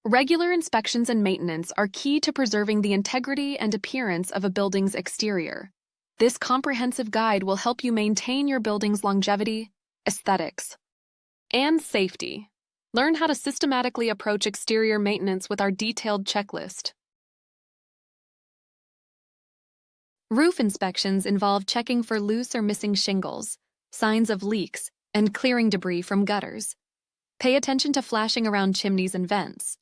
Regular inspections and maintenance are key to preserving the integrity and appearance of a building's exterior. This comprehensive guide will help you maintain your building's longevity, aesthetics, and safety. Learn how to systematically approach exterior maintenance with our detailed checklist. Roof inspections involve checking for loose or missing shingles, signs of leaks, and clearing debris from gutters. Pay attention to flashing around chimneys and vents.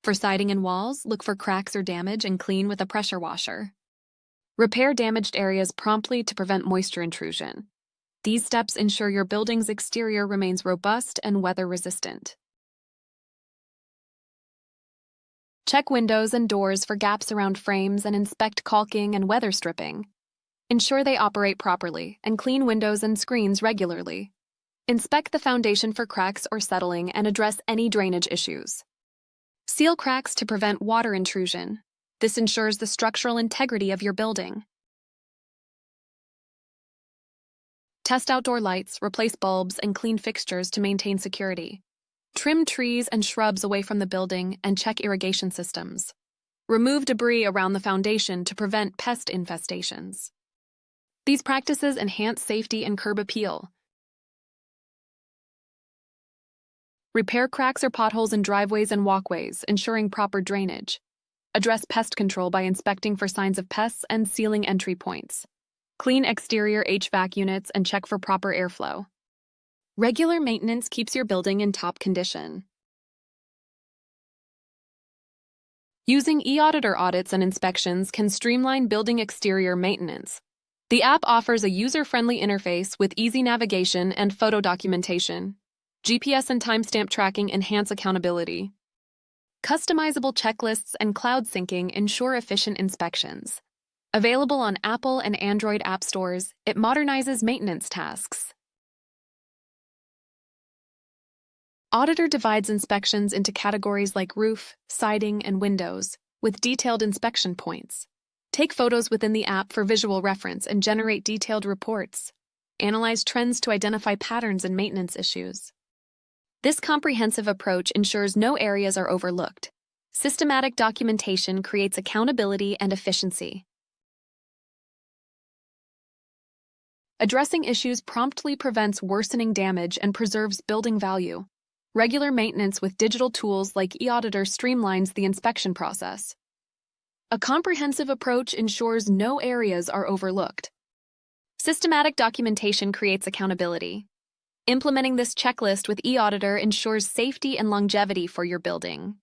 For siding and walls, look for cracks or damage and clean with a pressure washer. Repair damaged areas promptly to prevent moisture intrusion. These steps ensure your building's exterior remains robust and weather-resistant. Check windows and doors for gaps around frames and inspect caulking and weather stripping. Ensure they operate properly and clean windows and screens regularly. Inspect the foundation for cracks or settling and address any drainage issues. Seal cracks to prevent water intrusion. This ensures the structural integrity of your building. Test outdoor lights, replace bulbs, and clean fixtures to maintain security. Trim trees and shrubs away from the building and check irrigation systems. Remove debris around the foundation to prevent pest infestations. These practices enhance safety and curb appeal. Repair cracks or potholes in driveways and walkways, ensuring proper drainage. Address pest control by inspecting for signs of pests and sealing entry points. Clean exterior HVAC units and check for proper airflow. Regular maintenance keeps your building in top condition. Using eAuditor audits and inspections can streamline building exterior maintenance. The app offers a user-friendly interface with easy navigation and photo documentation. GPS and timestamp tracking enhance accountability. Customizable checklists and cloud syncing ensure efficient inspections. Available on Apple and Android app stores, it modernizes maintenance tasks. Auditor divides inspections into categories like roof, siding, and windows, with detailed inspection points. Take photos within the app for visual reference and generate detailed reports. Analyze trends to identify patterns and maintenance issues. This comprehensive approach ensures no areas are overlooked. Systematic documentation creates accountability and efficiency. Addressing issues promptly prevents worsening damage and preserves building value. Regular maintenance with digital tools like eAuditor streamlines the inspection process. A comprehensive approach ensures no areas are overlooked. Systematic documentation creates accountability. Implementing this checklist with eAuditor ensures safety and longevity for your building.